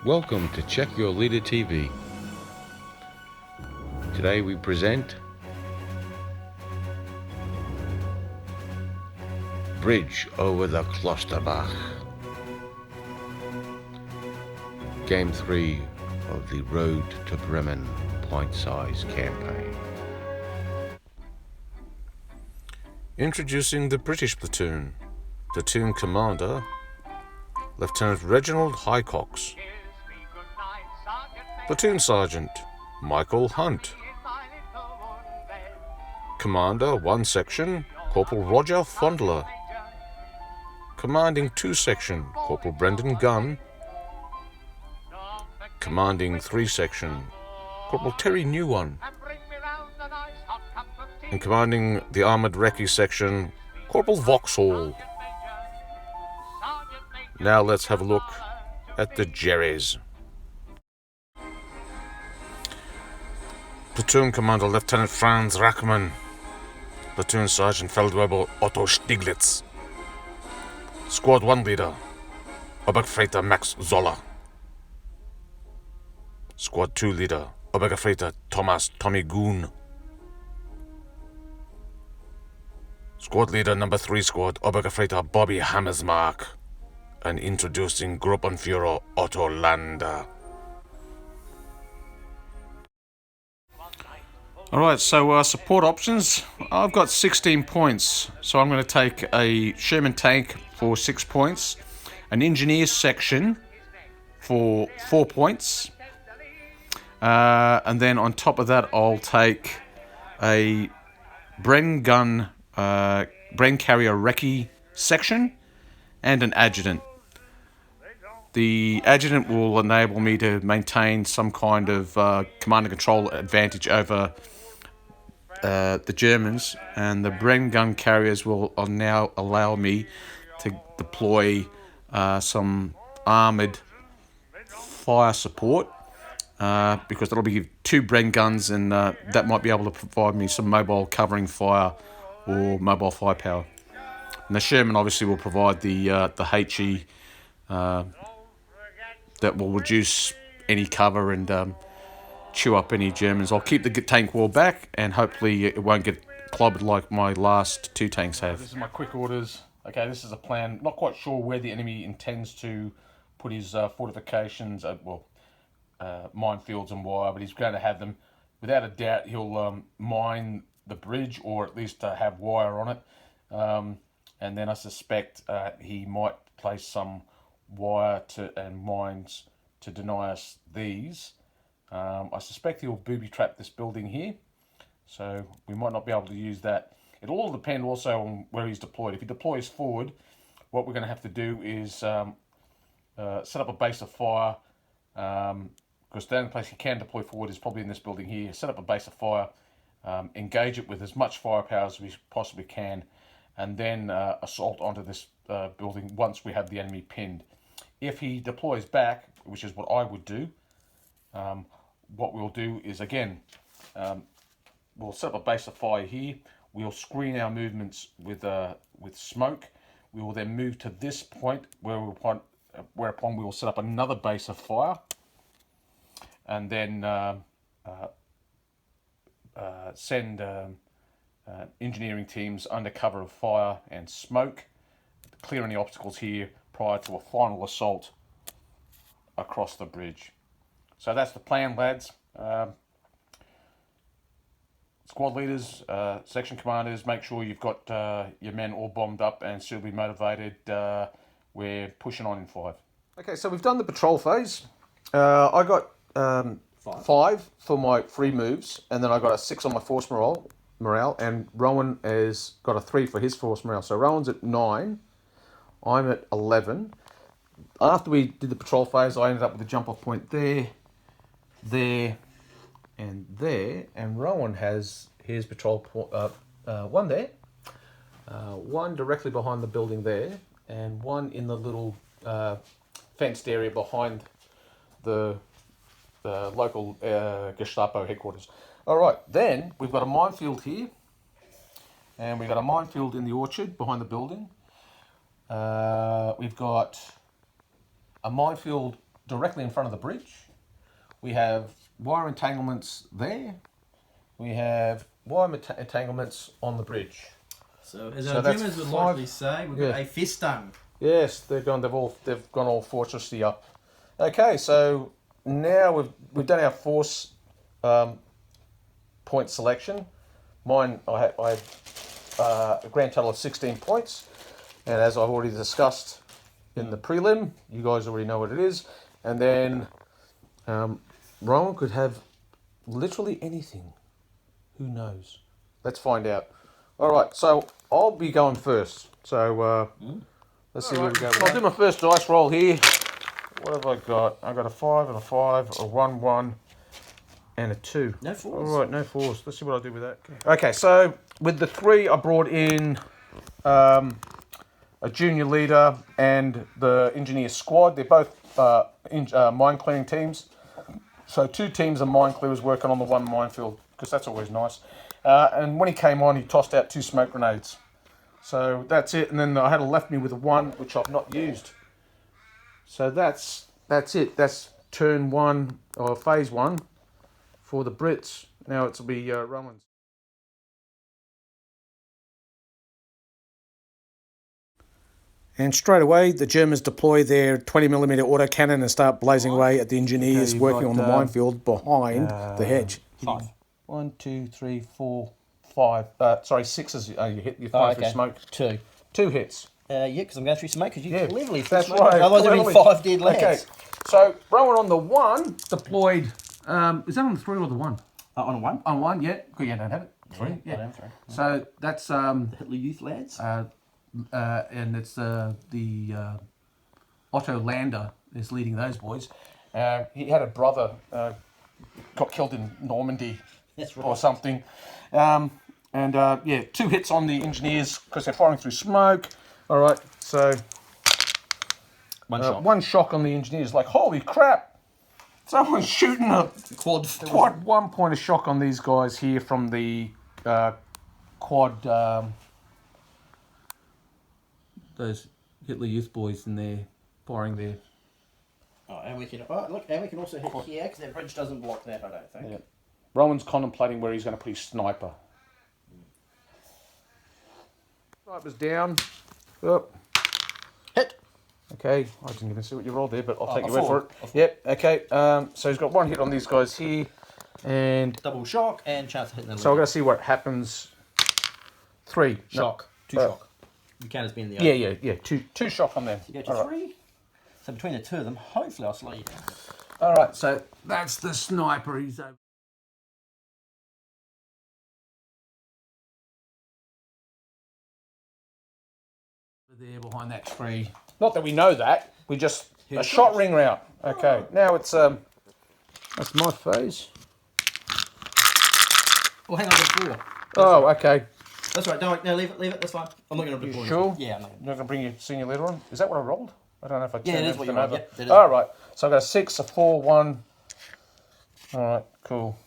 Welcome to Check Your Leader TV. Today we present Bridge over the Klosterbach. Game 3 of the Road to Bremen point-size campaign. Introducing the British platoon. Platoon Commander, Lieutenant Reginald Highcox. Platoon Sergeant, Michael Hunt. Commander 1 Section, Corporal Roger Fondler. Commanding 2 Section, Corporal Brendan Gunn. Commanding 3 Section, Corporal Terry NEWONE. And commanding the Armoured Recce Section, Corporal Vauxhall. Now let's have a look at the Jerrys. Platoon Commander Lieutenant Franz Rachmann. Platoon Sergeant Feldwebel Otto Stieglitz. Squad 1 Leader Obergefreiter Max Zoller. Squad 2 Leader Obergefreiter Thomas Tommy GUNN. Squad Leader Number 3 Squad Obergefreiter Bobby Hammersmark. And introducing Gruppenführer Otto Lander. Alright, so support options. I've got 16 points, so I'm going to take a Sherman tank for 6 points, an engineer section for 4 points, and then on top of that I'll take a Bren gun, Bren carrier recce section and an adjutant. The adjutant will enable me to maintain some kind of command and control advantage over the Germans, and the Bren gun carriers will now allow me to deploy some armoured fire support because that'll be 2 Bren guns, and that might be able to provide me some mobile covering fire or mobile firepower. And the Sherman obviously will provide the HE that will reduce any cover and chew up any Germans. I'll keep the tank wall back, and hopefully it won't get clobbered like my last 2 tanks have. This is my quick orders. Okay, this is a plan. Not quite sure where the enemy intends to put his fortifications, minefields and wire, but he's going to have them. Without a doubt, he'll mine the bridge, or at least have wire on it. And then I suspect he might place some wire and mines to deny us these. I suspect he'll booby trap this building here, so we might not be able to use that. It'll all depend also on where he's deployed. If he deploys forward, what we're going to have to do is set up a base of fire, because the only place he can deploy forward is probably in this building here. Set up a base of fire, engage it with as much firepower as we possibly can, and then assault onto this building once we have the enemy pinned. If he deploys back, which is what I would do, what we'll do is, again, we'll set up a base of fire here. We'll screen our movements with smoke. We will then move to this point whereupon we will set up another base of fire, and then send engineering teams under cover of fire and smoke, clear any obstacles here prior to a final assault across the bridge. So that's the plan, lads. Squad leaders, section commanders, make sure you've got your men all bombed up and suitably motivated. We're pushing on in 5. Okay, so we've done the patrol phase. I got 5 for my free moves, and then I got a 6 on my force morale, and Rowan has got a 3 for his force morale. So Rowan's at 9, I'm at 11. After we did the patrol phase, I ended up with a jump-off point there, and there, and Rowan has his patrol one there, one directly behind the building there, and one in the little fenced area behind the local Gestapo headquarters. All right, then we've got a minefield here, and we've got a minefield in the orchard behind the building. We've got a minefield directly in front of the bridge. We have wire entanglements there. We have wire entanglements on the bridge. So as our Germans would likely say, we've got a Festung. Yes, they've gone all fortressy up. Okay, so now we've done our force point selection. Mine, I had a grand total of 16 points, and as I've already discussed in the prelim, you guys already know what it is. And then Rowan could have literally anything. Who knows? Let's find out. All right, so I'll be going first. So let's see where we go. I'll do my first dice roll here. What have I got? I got a 5 and a 5, a 1, 1, and a 2. No fours. All right, no fours. Let's see what I do with that. Okay, so with the 3, I brought in a junior leader and the engineer squad. They're both mine clearing teams. So 2 teams of mine clearers working on the one minefield, because that's always nice. And when he came on, he tossed out 2 smoke grenades. So that's it. And then I had left me with a 1, which I've not used. So that's it. That's turn 1 or phase 1 for the Brits. Now it'll be Rowan's. And straight away, the Germans deploy their 20mm autocannon and start blazing away at the engineers working on the minefield behind the hedge. 5. 1, 2, 3, 4, 5. Sorry, 6 as you hit. You're flying through smoke. 2. 2 hits. Yeah, because I'm going through smoke, because you cleverly that's smoke. right. Otherwise there'd be 5 dead lads. Okay, so Rowan on the 1 deployed. Is that on the 3 or the 1? On 1. On 1, yeah. Good, yeah, don't have it. 3, yeah. I don't have 3. So that's The Hitler Youth lads. and it's the Otto Lander is leading those boys. He had a brother got killed in Normandy. That's right. Or something. Yeah, 2 hits on the engineers because they're firing through smoke. All right, so 1 shot. 1 shock on the engineers. Like, holy crap! Someone's shooting a Quad. 1 point of shock on these guys here from the quad. Those Hitler Youth boys in there firing there. Oh, and we can also hit here because that bridge doesn't block that. I don't think. Yeah. Rowan's contemplating where he's going to put his sniper. Sniper's down. Up. Hit. Okay, I didn't even see what you rolled there, but I'll take your word 4. for it. Yep, okay. So he's got 1 hit on these guys here. And Double shock and chance of hitting them. so we're going to see what happens. 3. Shock. 2 shock. You count as being the Yeah. Two shock on them. You go to All 3. So between the 2 of them, hopefully I'll slow you down. All right, so that's the sniper. He's over. There behind that tree. Not that we know that. We just a shot ring route. Okay, now it's that's my phase. Oh, hang on, there's 4. Oh, okay. That's right. Don't leave it. That's fine. I'm not going to deploy. Sure? Yeah, I'm not. You're not going to bring your senior leader on? Is that what I rolled? I don't know if I turned it is what you everything rolled. over. Yep, that is All right. So I've got a 6, a 4, 1. All right, cool.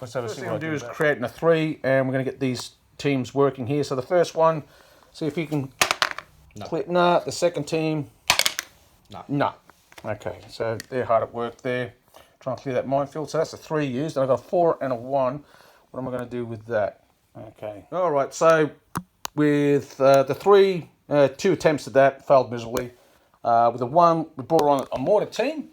Let's have a see what I do is creating a 3, and we're going to get these teams working here. So the first one, see if you can click. Nah, the second team. No. Okay, so they're hard at work there. Trying to clear that minefield. So that's a 3 used, and I've got a 4 and a 1. What am I going to do with that? Okay. All right, so with the 3, 2 attempts at that failed miserably. With the 1, we brought on a mortar team,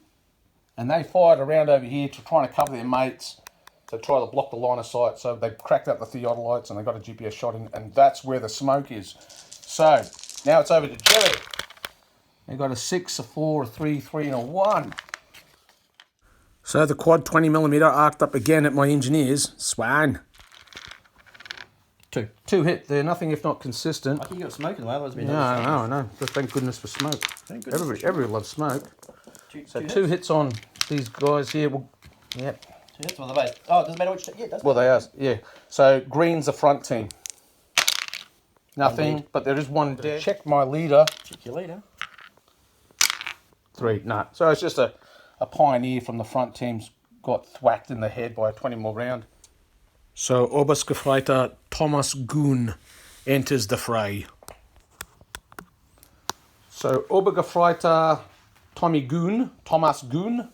and they fired around over here to try to cover their mates to try to block the line of sight. So they cracked out the theodolites and they got a GPS shot in, and that's where the smoke is. So now it's over to Jerry. They got a 6, a 4, a 3, 3, and a 1. So the quad 20mm arced up again at my engineers. Swan. 2. 2 hit. They're nothing if not consistent. I think you got smoke in the way. Otherwise, No. Just thank goodness for smoke. Thank goodness. Everybody loves smoke. So 2 hits. hits on these guys here. Well, yep. 2 hits on the base. Oh, it doesn't matter which. Yeah, it does. Well, they are. Yeah. So green's the front team. Nothing, but there is 1 dead. Check my leader. Check your leader. 3. No. So it's just a pioneer from the front team's got thwacked in the head by a 20 more round. So Oberstgefreiter Thomas GUNN enters the fray. So Oberstgefreiter Thomas Gunn,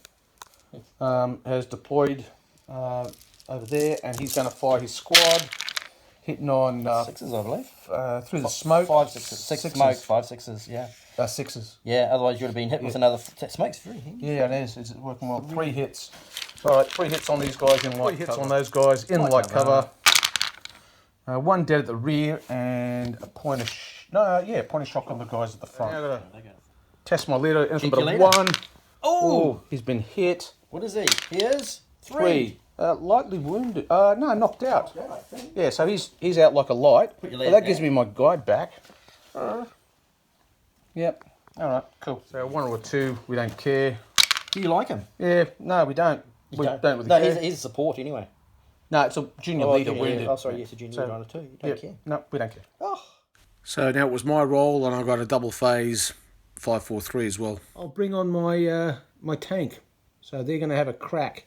has deployed over there, and he's going to fire his squad, hitting on Sixes, I believe. through the smoke. 5 sixes. Six smokes, 5 sixes, yeah. Sixes. Yeah, otherwise you would have been hit with another... Smoke's free. Yeah, it is. It's working well. 3 hits. All right, 3 hits on these guys in light cover. 3 hits on those guys in light cover. 1 dead at the rear, and a point of... point of shock on the guys at the front. Now I gotta test my leader. It's a bit of 1. Oh, he's been hit. What is he? He is 3. Lightly wounded. No, knocked out. Yeah, so he's out like a light. Well, that gives me my guide back. Yep. All right, cool. So 1 or 2, we don't care. Do you like him? Yeah, no, we don't. We don't really no, care. he's a support anyway. No, it's a junior leader wounded. Yeah. Oh, sorry, yes, a junior leader too. You don't care. No, we don't care. Oh. So now it was my roll, and I got a double phase 5-4-3 as well. I'll bring on my my tank. So they're going to have a crack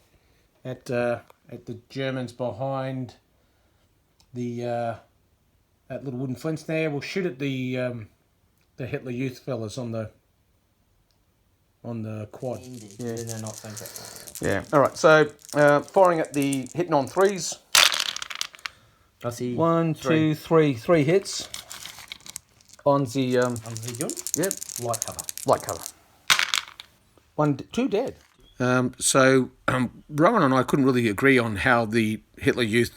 at the Germans behind the that little wooden fence there. We'll shoot at the Hitler Youth fellas on the quad. Indeed. Yeah, they're not think that. Yeah. All right. So firing at the hitting on 3s. I see. 1, 2, 3. 3 hits. On the gun? Yep. Light cover. Light cover. 2 dead. So Rowan and I couldn't really agree on how the Hitler Youth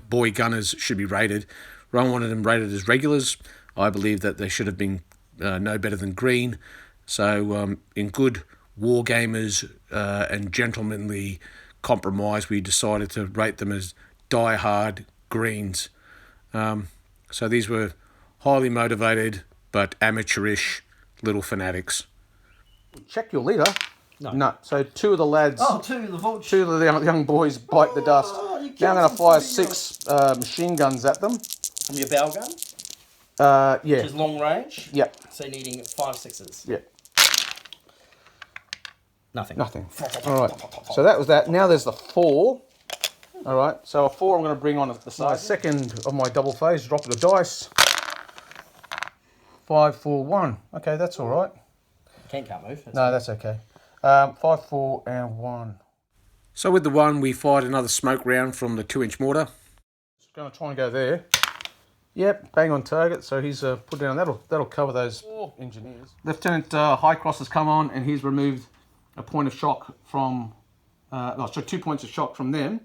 boy gunners should be rated. Rowan wanted them rated as regulars. I believe that they should have been no better than green. So in good war gamers and gentlemanly compromise, we decided to rate them as die-hard greens. So these were highly motivated but amateurish little fanatics. Check your leader. No. No. So 2 of the lads. Oh, 2 of the vultures. 2 of the young boys bite the dust. Now I'm going to fire 6 machine guns at them. From your bow gun? Yeah. Which is long range? Yep. So needing 5 sixes. Yep. Nothing. All right. So that was that. Now there's the 4. All right. So a 4 I'm going to bring on at the side. Second of my double phase. Drop the dice. 5, 4, 1. Okay, that's all right. Can't move. That's okay. 5, 4, and 1. So with the 1, we fired another smoke round from the 2-inch mortar. Just going to try and go there. Yep, bang on target. So he's put down. That'll cover those engineers. Lieutenant Highcross has come on, and he's removed a point of shock from. 2 points of shock from them.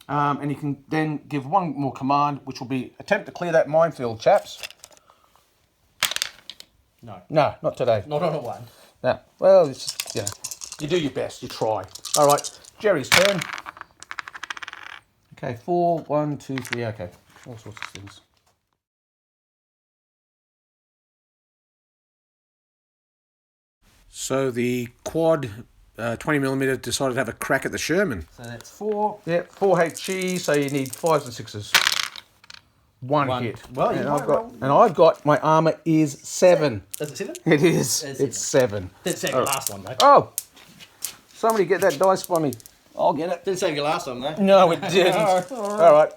And he can then give 1 more command, which will be attempt to clear that minefield, chaps. No. No, not today. Not on a 1. No. Well, it's just, you do your best. You try. All right. Jerry's turn. Okay, 4, 1, 2, 3. Okay, all sorts of things. So the quad 20mm decided to have a crack at the Sherman. So that's 4. Yeah, 4 HE. So you need 5s and 6s. 1 hit. Well, I've got my armor is 7. Is it 7? It is. It's 7. Didn't save your last one, though. Oh, somebody get that dice for me. I'll get it. Didn't save your last one, though. No, it didn't. All right.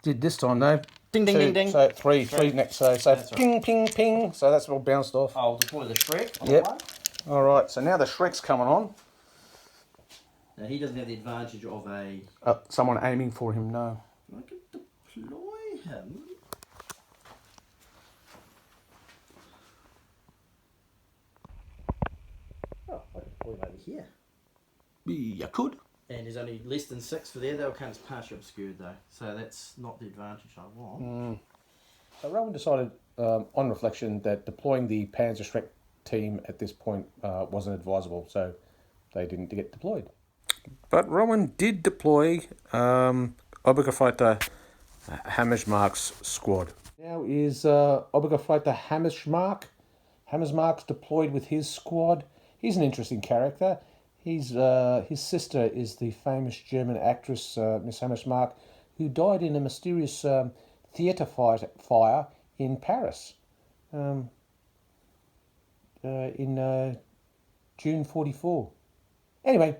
Did this time though. Ding, ding, 2, ding, ding. So 3 next. So ping, ping, ping. So that's all bounced off. I'll deploy the Shrek on Yep. the 1. All right. So now the Shrek's coming on. Now he doesn't have the advantage of a. Someone aiming for him. No. I can deploy him. Oh, I can deploy him over here. You could. And there's only less than 6 for there. They'll count as partially obscured though, so that's not the advantage I want. So Rowan decided, on reflection, that deploying the Panzer Shrek team at this point wasn't advisable, so they didn't get deployed. But Rowan did deploy Obergefreiter Hammersmark's squad. Now is Obergefreiter Hammersmark's deployed with his squad. He's an interesting character. His sister is the famous German actress Miss Hammersmark, who died in a mysterious theatre fire in Paris in June 1944. Anyway,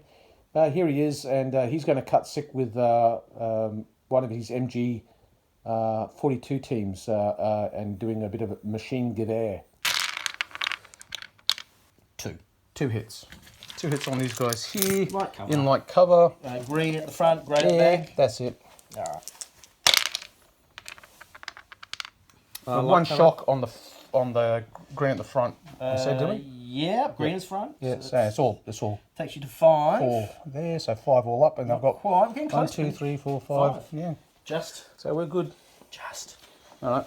here he is, and he's going to cut sick with one of his MG 42 teams and doing a bit of machine guerre. 2 hits. 2 hits on these guys here. Light cover. In light cover. Green at the front, grey at the back. That's it. Alright. One shock on the green at the front. You said, did we? Yeah, green is front. Yeah, so it's all. Takes you to 5. 4 there, so 5 all up, and I've got Quite, getting 1, close. 2, 3, 4, 5. Yeah. Just. So we're good. Just. All right.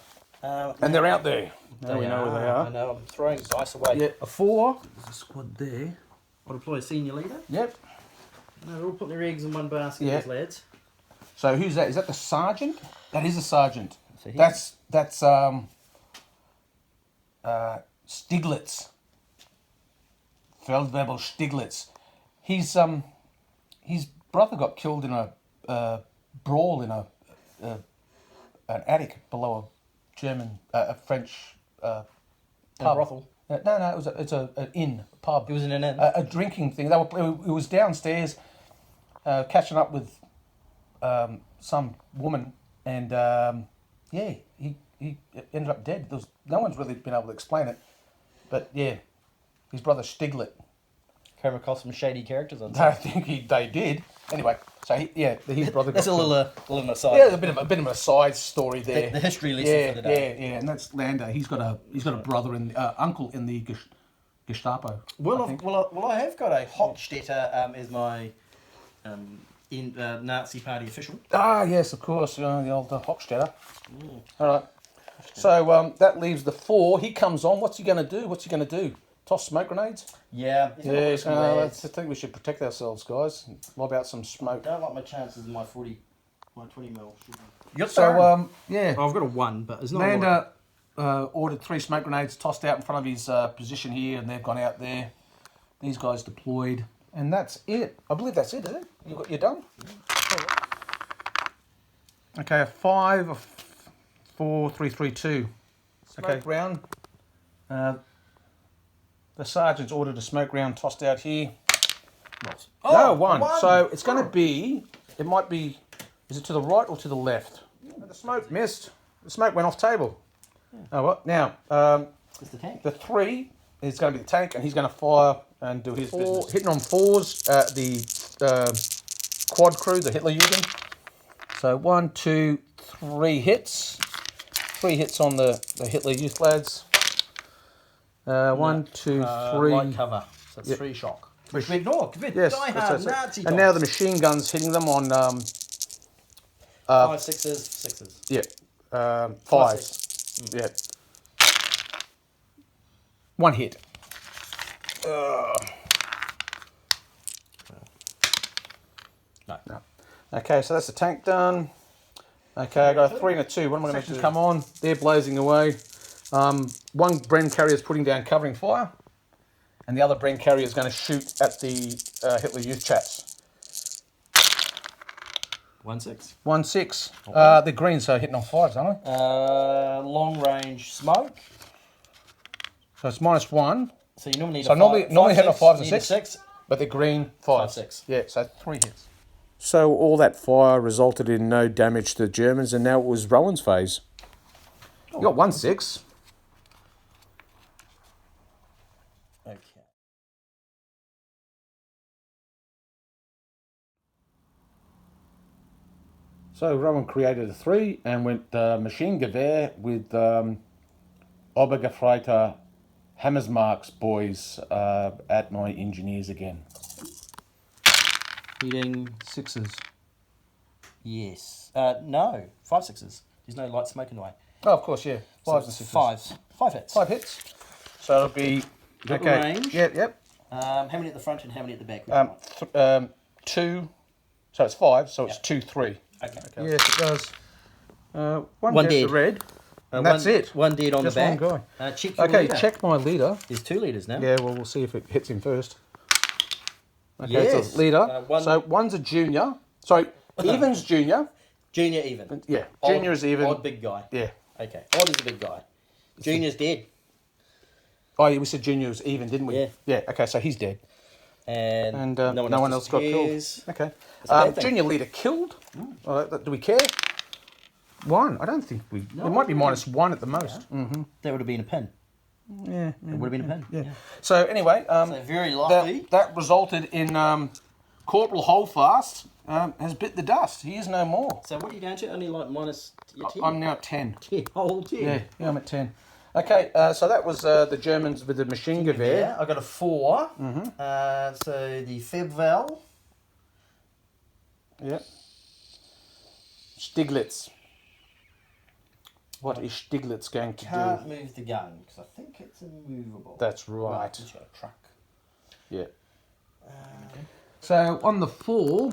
And they're out there. Now we know where they are. I know, I'm throwing dice away. Yeah. A 4. There's a squad there. I'll deploy a senior leader. Yep. No, they're all putting their eggs in one basket, Yeah. these lads. So who's that? Is that the sergeant? That is a sergeant. So he- That's Stiglitz. Feldwebel Stiglitz. His brother got killed in a brawl in an attic below a German, a French pub. brothel? No, it's an inn, a pub. It was in an inn? A drinking thing. It was downstairs, catching up with some woman, and he ended up dead. No one's really been able to explain it, but yeah, his brother Stiglitz. Came across some shady characters on I think they did. Anyway, so his brother. That's a little aside. Yeah, a bit of a side story there. The history lesson for the day. Yeah, and that's Lander. He's got a brother and uncle in the Gestapo. Well, I have got a Hochstädter as my Nazi Party official. Ah, yes, of course, the old Hochstädter. All right. So that leaves the 4. He comes on. What's he going to do? Toss smoke grenades? Yeah. Yeah, I think we should protect ourselves, guys. Lob out some smoke. I don't like my chances in my 20 mil. So, yeah. I've got a 1, but it's not Lander ordered 3 smoke grenades tossed out in front of his position here, and they've gone out there. These guys deployed, and that's it. I believe that's it, is it? You're done? Okay, a 5, a 4, 3, 3, 2. Okay, round. The sergeant's ordered a smoke round tossed out here. No, 1. So it's going to be, it might be, is it to the right or to the left? The smoke missed. The smoke went off table. Oh, what? Now, It's the tank. the 3 is going to be the tank, and he's going to fire and do his business. Hitting on 4s at the quad crew, the Hitler Jugend. So 1, 2, 3 hits. 3 hits on the Hitler Youth lads. 1, 2, 3. Light cover. So it's 3 shock. Which we ignore. Yes, Die-hard Nazi and now the machine gun's hitting them on 5, 6s. yeah, 5s. Yeah. 1 hit. No. Okay, so that's the tank done. Okay, I got a 3 and a 2. What am I going to do? Come on, they're blazing away. 1 Bren carrier is putting down covering fire, and the other Bren carrier is going to shoot at the Hitler Youth chaps. 1, 6. 1, 6. Okay. They're green, so hitting on 5s, aren't they? Long range smoke. So it's -1. So you normally need So a normally hitting on 5s and need a 6, but they're green 5s. 5, 6. Yeah, so 3 hits. So all that fire resulted in no damage to the Germans, and now it was Rowan's phase. You got 1, 6. Okay. So Rowan created a 3 and went machine gewehr with Obergefreiter Hammersmarks boys at my engineers again. Hitting 6s. yes. No, 5, 6s. There's no light smoke in the way. Oh, of course, yeah. 5s and 6s. 5s. 5 hits. 5 hits. So it'll be Double okay. range. Yep. How many at the front and how many at the back? 2. So it's 5. So it's 2, 3. Okay. Yes, it does. One One dead. dead. The red. And that's it. One dead on Just the back. one guy. Check your Okay, leader. check my leader. There's 2 leaders now. Yeah, well, we'll see if it hits him first. Okay, Yes. it's a leader. One- So one's a junior. Sorry, even's junior. Junior even. Yeah, junior is even. Odd big guy. Yeah. Okay. Odd is a big guy. Junior's dead. Oh, yeah, we said junior was even, didn't we? Yeah. Yeah, okay, so he's dead. And, And no one else got killed. disappears. Okay. That's a bad thing. Junior leader killed. Do we care? 1. I don't think we... it might be -1 at the most. That would have been a pin. Yeah. It would have been a pin. Yeah. So anyway, So very lucky. that resulted in Corporal Holdfast has bit the dust. He is no more. So what are you down to? Only like minus your 10? I'm now at 10. 10. Whole 10. Yeah, I'm at 10. Okay, so that was the Germans with the machine gewehr. Yeah, I got a 4. So the Febval. Yeah. Stiglitz. What is Stiglitz going to Can't do? move the gun because I think it's immovable. That's right. It's got a truck. Yeah. So on the 4,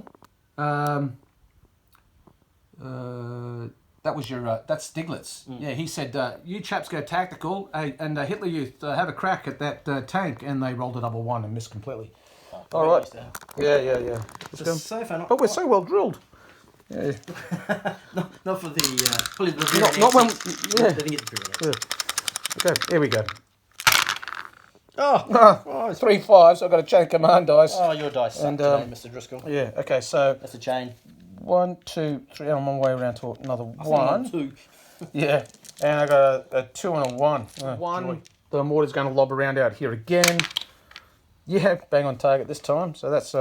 that was your that's Stiglitz. Yeah, he said, "You chaps go tactical, and Hitler Youth have a crack at that tank," and they rolled a double 1 and missed completely. All right. Yeah. It's so fun. But we're so well drilled. Yeah. Not for the probably the Not when. They Yeah. didn't get the period. Yeah. Okay. Here we go. Oh, 3 5s. I've got a chain command dice. oh, your dice suck And, today, Mr. Driscoll. Yeah. Okay. So That's a chain. 1, 2, 3. I'm on my way around to another I think I'm on 1. 2. Yeah. And I got a 2 and a 1. Joy. 1. The mortar's going to lob around out here again. Yeah. Bang on target this time. So that's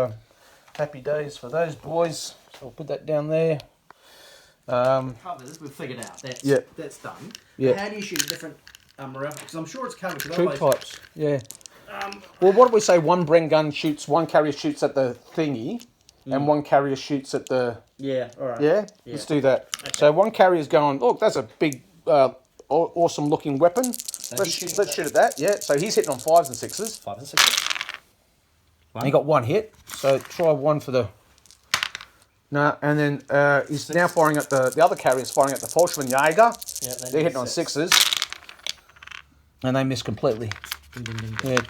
happy days for those boys. So we'll put that down there. Cover this, we've figured out. That's done. Yeah. How do you shoot a different rifle? Because I'm sure it's covered. Troop types. Yeah. Well, what do we say? One Bren gun shoots, one carrier shoots at the thingy, and one carrier shoots at the. Yeah, alright. Yeah? Let's do that. Okay. So one carrier's going, look, that's a big, awesome looking weapon. Let's shoot at that. Yeah, so he's hitting on 5s and 6s. 5 and 6. And he got 1 hit. So try 1 for the. No, and then he's now firing at the other carrier's firing at the Volkswagen Jaeger. Yeah, They're hitting on 6s. And they miss completely. Ding, ding, ding, Yeah,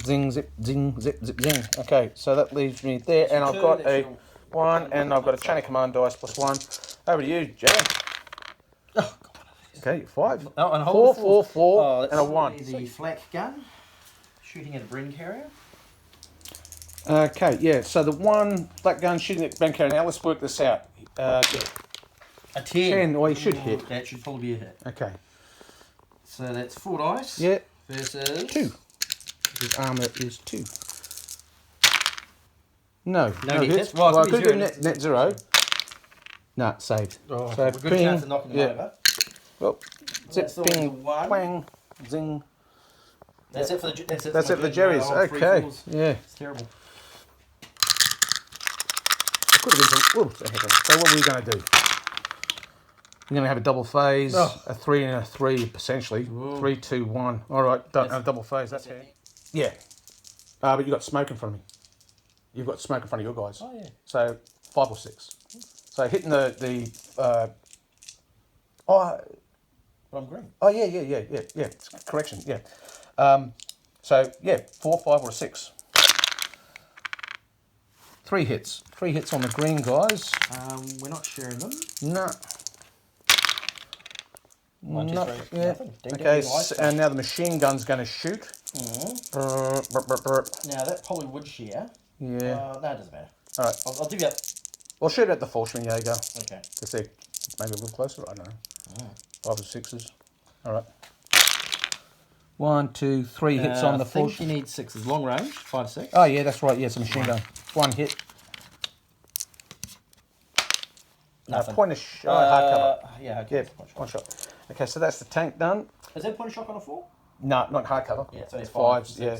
zing, zip, zing, zip, zip, zing. Okay, so that leaves me there, and I've got a 1, and I've got a chain of command dice +1. Over to you, Jay. Oh, God. Okay, 5. Oh, and 4, and a 1. The flak gun. Shooting at a Bren carrier. Okay, yeah, so the 1 black gun shooting at Bren carrier. Now let's work this out. A 10. 10, well, he should hit. That should probably be a hit. Okay. So that's 4 dice. Yeah. Versus 2. His armour is 2. No net hits. hits? Well, I it could could do be net 0. Nah, saved. Oh, so we're good chance of knocking them over. Well, zip, That's always ping, a 1. twang, zing. That's it for the That's it for the Jerry's. Okay. Yeah. It's terrible. It could have been some, so what are we going to do? We're going to have a double phase, a 3 and a 3, essentially. Whoa. 3, 2, 1. All right, a double phase. That's it. Yeah. But you've got smoke in front of me. You've got smoke in front of your guys. Oh, yeah. So 5 or 6. So hitting the But I'm green. Oh, yeah. Correction, yeah. So, yeah, 4, 5, or 6. 3 hits. 3 hits on the green guys. We're not sharing them. No. 1, 2, 3. Yeah. Nothing. Ding, Okay, ding, ding, and now the machine gun's going to shoot. Now that probably would share. Yeah. No, it doesn't matter. All right. I'll do that. We'll shoot at the Volkswagen Jaeger. Okay. To see. Maybe a little closer. I don't know. 5 or 6s. All right. 1, 2, 3 hits on the I think Volkswagen. you need 6s. Long range. 5, 6. Oh, yeah, that's right. Yeah, it's a machine gun. 1 hit. Nothing. Point of hard cover. Yeah, okay. Yeah, 1 shot. Okay, so that's the tank done. Is that point of shock on a 4? No, not hardcover. Yeah, it's only 5s. Yeah.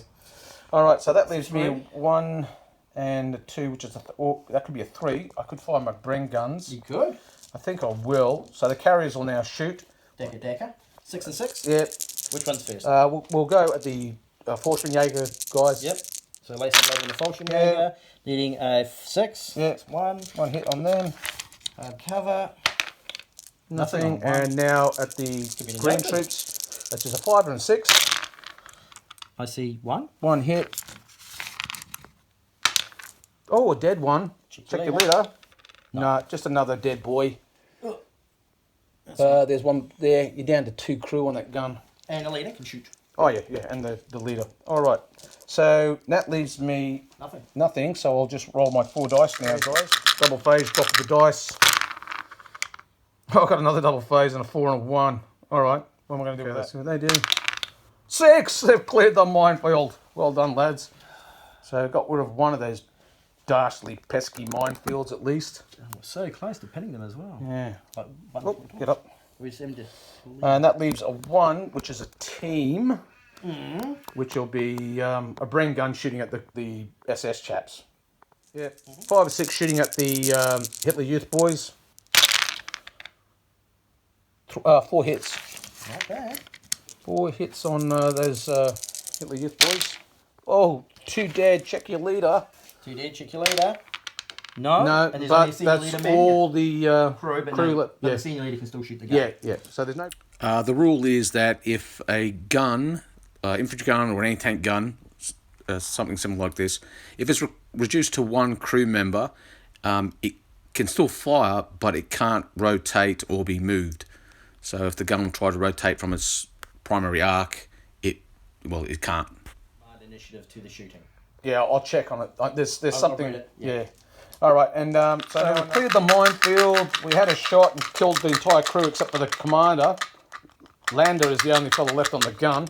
All right, so that leaves me 1 and a 2, which is that could be a 3. I could fire my Bren guns. You could. I think I will. So the carriers will now shoot. Decker. 6 and 6? Yeah. Which one's first? We'll go at the Volkswagen Jaeger guys. Yep. So Lace and the Volkswagen Jaeger, needing a 6. Yeah. That's 1. 1 hit on them. Hard cover. Nothing. And now at the green nothing. troops, that's just a 5 and a 6. I see 1. 1 hit. Oh, a dead one. Check your leader. No, just another dead boy. There's 1 there. You're down to 2 crew on that gun. And the leader can shoot. Oh, yeah, and the leader. All right. So that leaves me nothing. So I'll just roll my 4 dice now, guys. Double phase, drop the dice. Oh, I've got another double phase and a 4 and a 1. All right. What am I going to do with that? See what they do. 6! They've cleared the minefield. Well done, lads. So got rid of one of those dastardly, pesky minefields at least. We're so close to pinning them as well. Yeah. Like, Oh, get up. We just seem to... And that leaves a 1, which is a team, which will be a Bren gun shooting at the SS chaps. Yeah. 5 or 6 shooting at the Hitler Youth boys. 4 hits. Not bad. 4 hits on those Hitler Youth boys. Oh, 2 dead. Check your leader. 2 dead, check your leader. No, No, and there's only a but senior that's leader man. all the Crew, but, crew. but Yeah, the senior leader can still shoot the gun. yeah, yeah. So there's no. The rule is that if a gun, infantry gun or an anti-tank gun, something similar like this, if it's reduced to 1 crew member, it can still fire, but it can't rotate or be moved. So if the gun tries to rotate from its primary arc, it can't. Add initiative to the shooting. Yeah, I'll check on it. There's I'll something. read it, Yeah. All right, and so we cleared the minefield. We had a shot and killed the entire crew except for the commander. Lander is the only fellow left on the gun.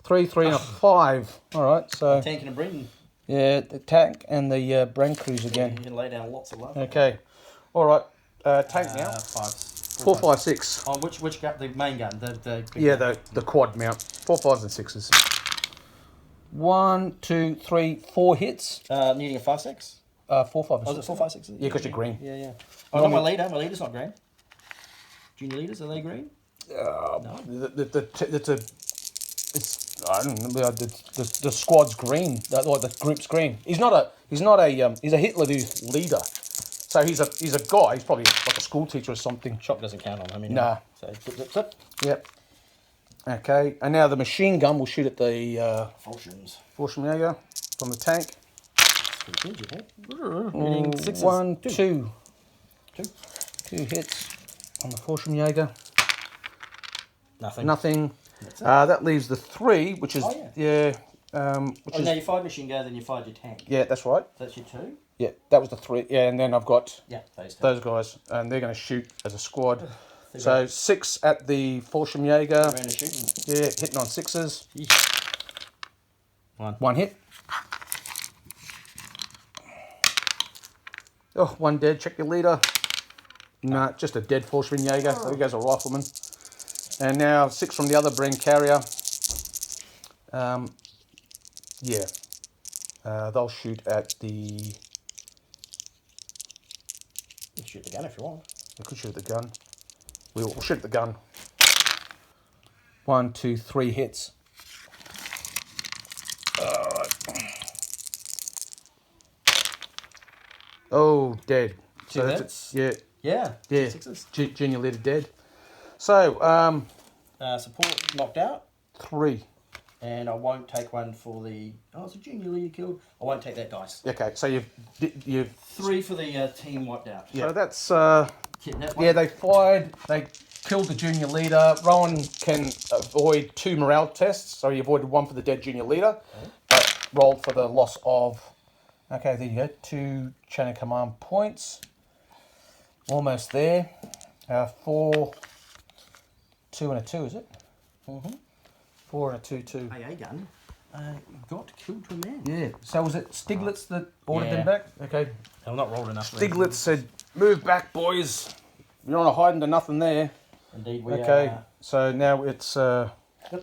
3, 3, and a 5. All right, so Tank and a Bremen. yeah, the tank and the Bren crews You again. can lay down lots of love. Okay, all right. Tank now. 4, 5, 6. On which gun? The main gun. The big Yeah, gun. the quad mount. 4, 5s, and 6s. 1, 2, 3, 4 hits. Needing a 5-6. 4, 5, and Oh, is it 6. 4, 5, 6? Yeah, because you're green. Yeah, yeah. Oh, not my leader. My leader's not green. Junior leaders, are they green? I don't remember the squad's green, the group's green. He's a Hitler Youth leader, so he's a guy. He's probably like a school teacher or something. Shop doesn't count on him. Nah. So zip, zip, zip. Yep. Okay, and now the machine gun will shoot at the Falchions. Fallschirmjäger from the tank. Pretty good, you think? Needing 6s. 1, 2. 2. 2 hits on the Fallschirmjäger. Nothing. Nothing. That's it. That leaves the 3, which is Oh, yeah. which Oh, is no, you fired machine gun, then you fired your tank. yeah, that's right. That's your 2? Yeah, that was the 3. Yeah, and then I've got Yeah, those 2. those guys, and they're going to shoot as a squad. So 6 at the Fallschirmjäger. Around the shooting. Yeah, hitting on 6s. One. 1 hit. Oh, 1 dead. Check your leader. Nah, just a dead Fallschirmjäger. So he goes a rifleman. And now 6 from the other Bren carrier. Yeah. They'll shoot at the... You can shoot the gun if you want. They could shoot at the gun. We'll shoot at the gun. 1, 2, 3 hits. Alright. Oh, dead. Two that's hits? Yeah. Yeah. Yeah. 6s. Junior leader dead. So, Support knocked out. 3. And I won't take one for the... Oh, it's a junior leader killed. I won't take that dice. Okay, so you've 3 for the team wiped out. so that's Kidnap one. yeah, they fired, they killed the junior leader. Rowan can avoid 2 morale tests, so he avoided 1 for the dead junior leader, but rolled for the loss of. Okay, there you go. 2 chain of command points. Almost there. 4, 2 and a 2, is it? 4 and a 2, 2. AA gun got killed to a man. Yeah. So was it Stiglitz that ordered Yeah. them back? Okay. I'm not rolled enough. Stiglitz said, "Move back, boys. You're not hiding to nothing there." Indeed, we Okay. are. So now it's Good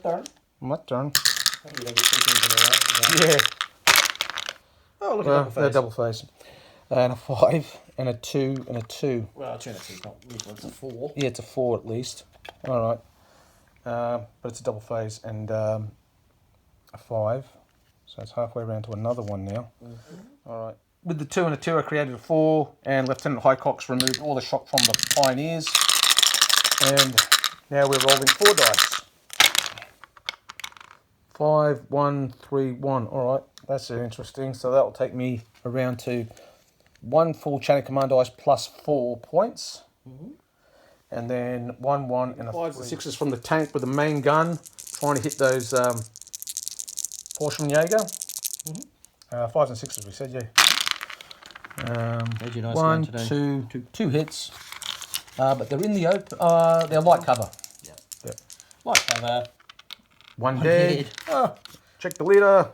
turn. my turn. You don't get 2 things in a row. Yeah. Oh, look Well, at they're double face. double face. And a 5 and a 2 and a 2. Well, 2 and a 2 is not usual. It's a 4. Yeah, it's a 4 at least. All right. But it's a double phase and a 5. So it's halfway around to another one now. All right. With the 2 and a 2, I created a 4, and Lieutenant Highcox removed all the shot from the pioneers. And now we're rolling 4 dice. 5, 1, 3, 1. All right. That's interesting. So that will take me around to 1 full chain of command dice plus 4 points. And then 1, 1, and a 5 and 6s from the tank with the main gun, trying to hit those Fallschirmjäger. 5s and 6s, we said, yeah. Made you nice 1, going today. 2 hits. But they're in the open. They're light cover. Yeah. Yep. Might have One one dead. dead. Oh. Check the leader.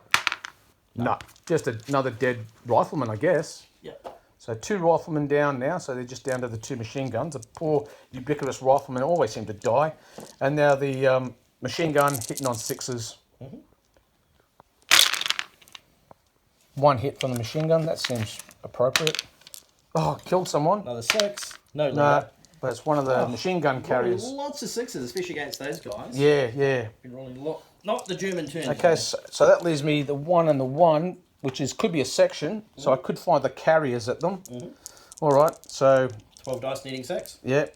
No, just another dead rifleman, I guess. Yep. So 2 riflemen down now, so they're just down to the 2 machine guns. The poor ubiquitous riflemen always seem to die. And now the machine gun hitting on 6s. 1 hit from the machine gun, that seems appropriate. Oh, killed someone. Another 6. No, No, but it's one of the machine gun carriers. Lots of 6s, especially against those guys. Yeah, yeah. Been rolling not the German turn. Okay, so that leaves me the 1 and the 1, which could be a section, so I could find the carriers at them. All right, so 12 dice needing 6. yeah,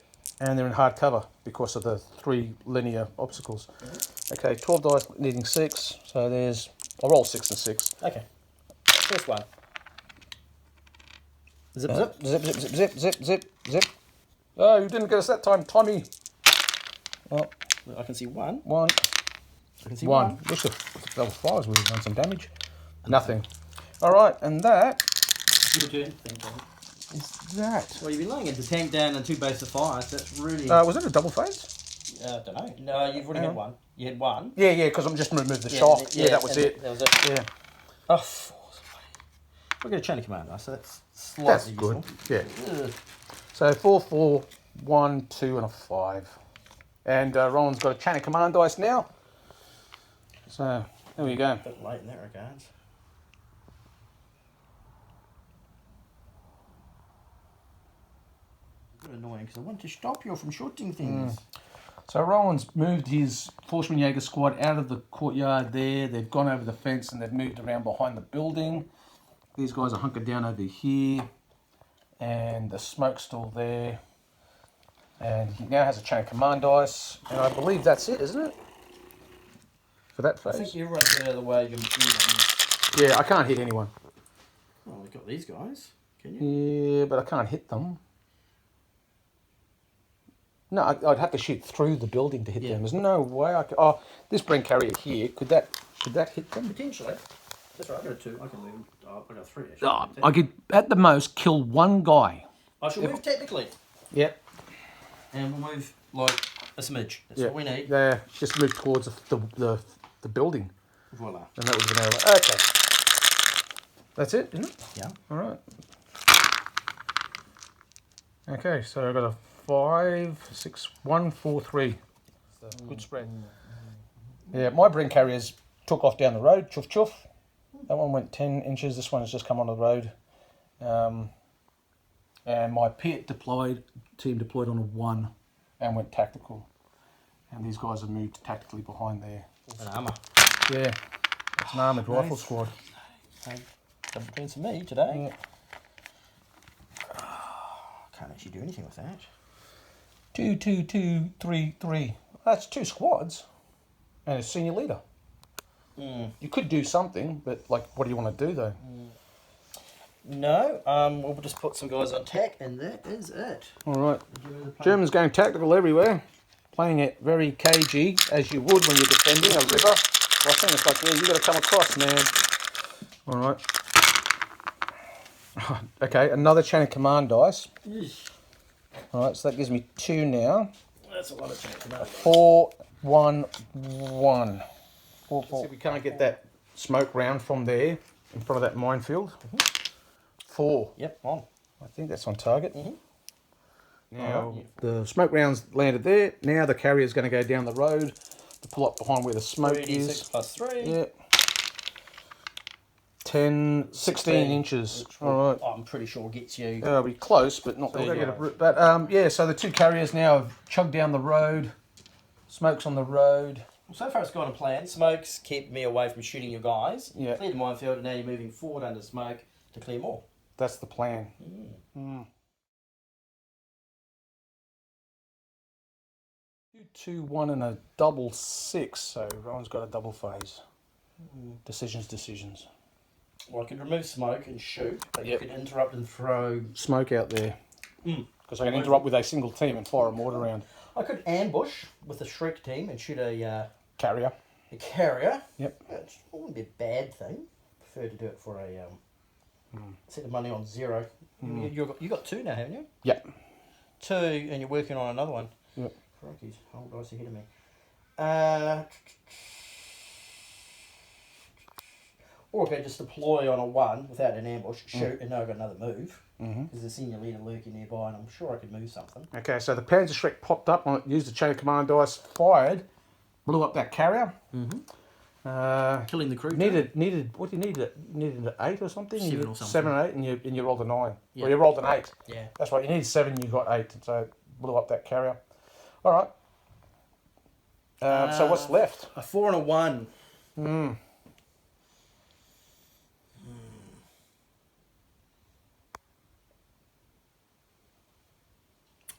and they're in hard cover because of the 3 linear obstacles. Okay, 12 dice needing 6, so I'll roll 6 and 6. Okay. First one. Zip, zip. Zip, zip, zip, zip, zip, zip, zip. Oh, you didn't get us that time, Tommy. Well, I can see 1. 1. I can see 1. Wish the level 5s would have done some damage. Nothing. All right, and that Your turn. Thank you. is that. Well, you've been laying into tank down and 2 base of fire, so that's really... Was it a double phase? I don't know. No, you've already had 1. You had 1. Yeah, because I'm just removed the shock. Yeah, that was it. That was it. Yeah, Oh, 4. We're going to chain of command, so that's slightly that's useful. good. Yeah. Ugh. So 4, 4, 1, 2, and a 5. And Rowan's got a chain of command dice now. So there we go. A bit late in that regards. A bit annoying because I want to stop you from shooting things. So Rowan's moved his Forschmann squad out of the courtyard there. They've gone over the fence and they've moved around behind the building. These guys are hunkered down over here. And the smoke's still there. And he now has a chain of command dice. And I believe that's it, isn't it? For that I phase? think everyone's out of the way. Yeah, I can't hit anyone. Oh, we've got these guys. Can you? Yeah, but I can't hit them. No, I'd have to shoot through the building to hit them. There's no way I could. Oh, this brain carrier here, should that hit them? Potentially. That's right, I got 2. I can move. Oh, I got 3 actually. Oh, I could, at the most, kill 1 guy. I shall move technically. Yep. And we'll move like a smidge. That's what we need. Yeah, just move towards the building. Voila. And that would have been over. Okay. That's it, isn't it? Yeah. All right. Okay, so I've got a 5, 6, 1, 4, 3. Good spread. Yeah, my brain carriers took off down the road. Chuff, chuff. That one went 10 inches. This one has just come on the road. And my pit team deployed on a 1 and went tactical. And these guys have moved tactically behind there. An armour. Yeah, it's an armoured rifle squad. Double turns for me today. Yeah. Can't actually do anything with that. 2, 2, 2, 3, 3. That's 2 squads and a senior leader. You could do something, but like, what do you want to do though? No, we'll just put some guys on tack, and that is it. All right. Germans going tactical everywhere, playing it very cagey as you would when you're defending a river. Crossing, it's like, yeah, you got to come across, man. All right. Okay, another chain of command dice. All right, so that gives me 2 now. That's a lot of chain of command. 4, 1, 1. 4, 4. See if we can't get that smoke round from there in front of that minefield. 4. Yep, on. I think that's on target. Now the smoke rounds landed there. Now the carrier's going to go down the road to pull up behind where the smoke 3d6 is. plus 3. Yeah. 10, 16 inches. All right. I'm pretty sure gets you. It'll be close, but not there. But yeah, so the 2 carriers now have chugged down the road. Smoke's on the road. Well, so far it's gone to plan. Smoke's kept me away from shooting your guys. Yeah. Cleared the minefield, and now you're moving forward under smoke to clear more. That's the plan. 2, 1, and a double 6. So Rowan's got a double phase. Decisions. Well, I could remove smoke and shoot, but you could interrupt and throw Smoke out there. Because I can interrupt with a single team and fire a mortar round. I could ambush with a Shriek team and shoot a Carrier. carrier. Yep. It wouldn't be a bad thing. Prefer to do it for a set the money on 0. You got 2 now, haven't you? Yep. 2, and you're working on another one. Yep. Crikey's, whole dice ahead of me. Or if I just deploy on a 1 without an ambush, shoot, and now I've got another move. Because there's a senior leader lurking nearby, and I'm sure I could move something. Okay, so the Panzerschreck popped up, used the chain of command dice, fired, blew up that carrier. Killing the crew. Needed what do you need? Needed an 8 or something? 7 or something. 7 or 8, and you rolled a 9. Yeah. Or you rolled an 8. Yeah. That's right. You needed 7, you got 8, so blew up that carrier. All right. So what's left? A 4 and a 1.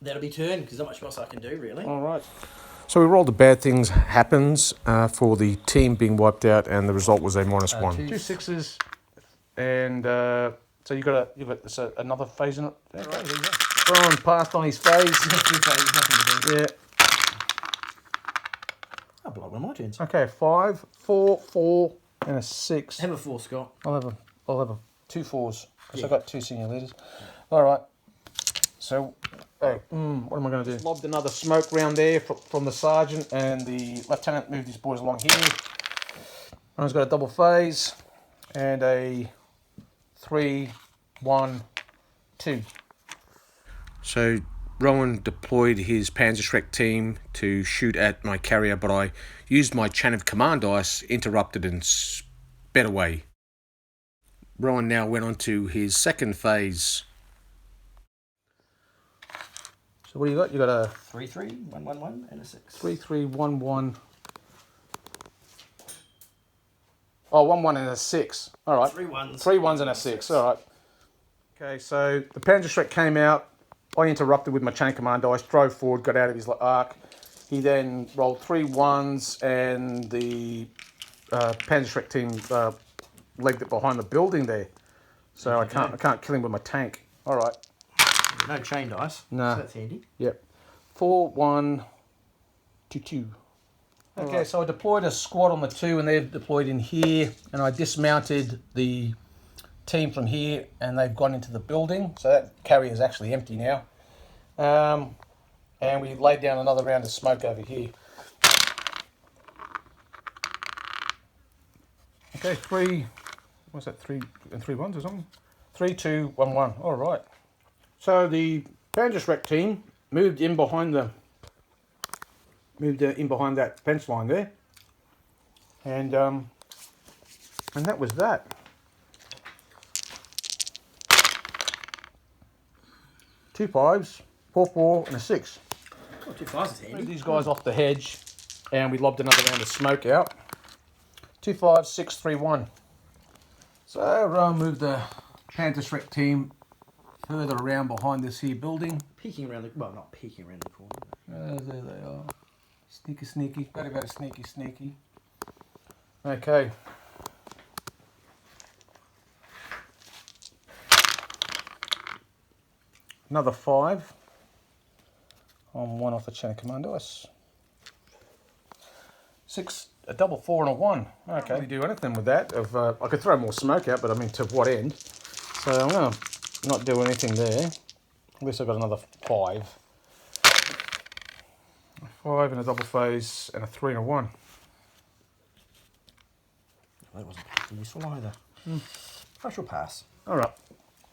That'll be turn, because not much else I can do, really. All right. So we rolled a bad things happens for the team being wiped out, and the result was a -1. 2 6s, and so you've got another phase in it. Okay. Right, there you go. Brian passed on his phase. 2 phases, nothing to do. Yeah. I'll blow one of my turns. Okay, 5, 4, 4, and a 6. Have a 4, Scott. I'll have 2 4s because Yeah. I've got 2 senior leaders. All right. So, what am I going to do? Lobbed another smoke round there from the sergeant, and the lieutenant moved his boys along here. One's got a double phase and a 3, 1, 2. So Rowan deployed his Panzerschreck team to shoot at my carrier, but I used my chain of command dice, interrupted and sped away. Rowan now went on to his second phase. So what do you got? You got a 3, 3, 1, 1, 1, and a 6. 3, 3, 1, 1. Oh, 1, 1, and a 6. All right. 3 1s. 3 1s and a 6. All right. Okay, so the Panzerschreck came out. I interrupted with my chain command dice, drove forward, got out of his arc. He then rolled 3 1s, and the Panzerschreck team legged it behind the building there. So I can't kill him with my tank. All right. No chain dice. No. So that's handy. Yep. 4 1 2 2. Okay, so I deployed a squad on the 2, and they've deployed in here, and I dismounted the team from here, and they've gone into the building. So that carrier is actually empty now. And we laid down another round of smoke over here. Okay, 3. What's that? 3 and 3 1s or something? 3 2 1 1. All right. So the Panzerschreck team moved in behind that fence line there, and that was that. 2 5s, 4 4, and a 6. Oh, 2 5s is Moved handy. these guys off the hedge, and we lobbed another round of smoke out. 2 5 6 3 1. So moved the Panzerschreck team further around behind this here building. Peeking around the... Well, not peeking around the corner. There they are. Sneaky, sneaky. Very sneaky, sneaky. Okay. Another 5 on 1 off the chain of command dice. 6, a double 4 and a 1. Okay. Can't really do anything with that. I could throw more smoke out, but I mean, to what end? So I'm going to not do anything there. At least I've got another 5. 5 and a double phase, and a 3 and a 1. That wasn't particularly useful either. I shall pass. All right.